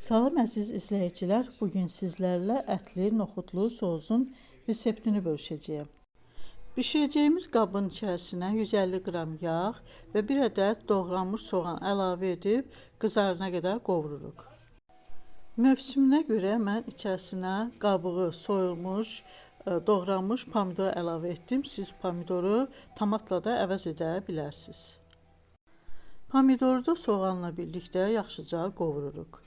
Salam əziz izləyicilər, bugün sizlərlə ətli, noxudlu soğuzun reseptini bölüşəcəyəm. Bişirəcəyimiz qabın içərisinə 150 qram yağ və bir ədəd doğranmış soğan əlavə edib qızarana qədər qovururuq. Mövsümünə görə mən içərisinə qabığı soyulmuş, doğranmış pomidor əlavə etdim. Siz pomidoru tomatla da əvəz edə bilərsiniz. Pomidoru da soğanla birlikdə yaxşıca qovururuq.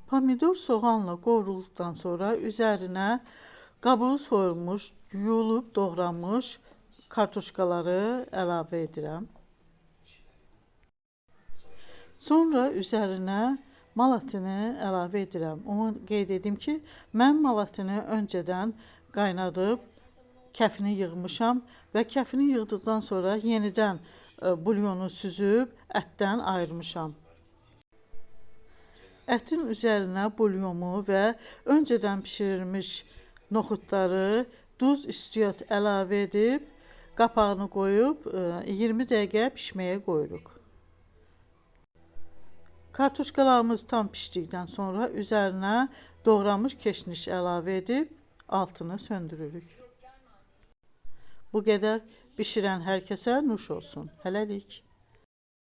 Pomidor soğanla qovrulduqdan sonra üzərinə qabığı soyulmuş, yuyulub doğranmış kartuşkaları əlavə edirəm. Sonra üzərinə mal ətini əlavə edirəm. Onu qeyd edim ki, mən mal ətini öncədən qaynadıb kəfini yığmışam və kəfini yığdıqdan sonra yenidən bulyonu süzüb ətdən ayırmışam. Ətin üzərinə bulyonumu və öncədən bişirilmiş noxudları, duz, istiot əlavə edib qapağını qoyub 20 dəqiqə pişməyə qoyuruq. Kartuşkalarımız tam pişdikdən sonra üzərinə doğranmış keşniş əlavə edib altını söndürürük. Bu qədər. Bişirən hər kəsə nuş olsun. Hələlik.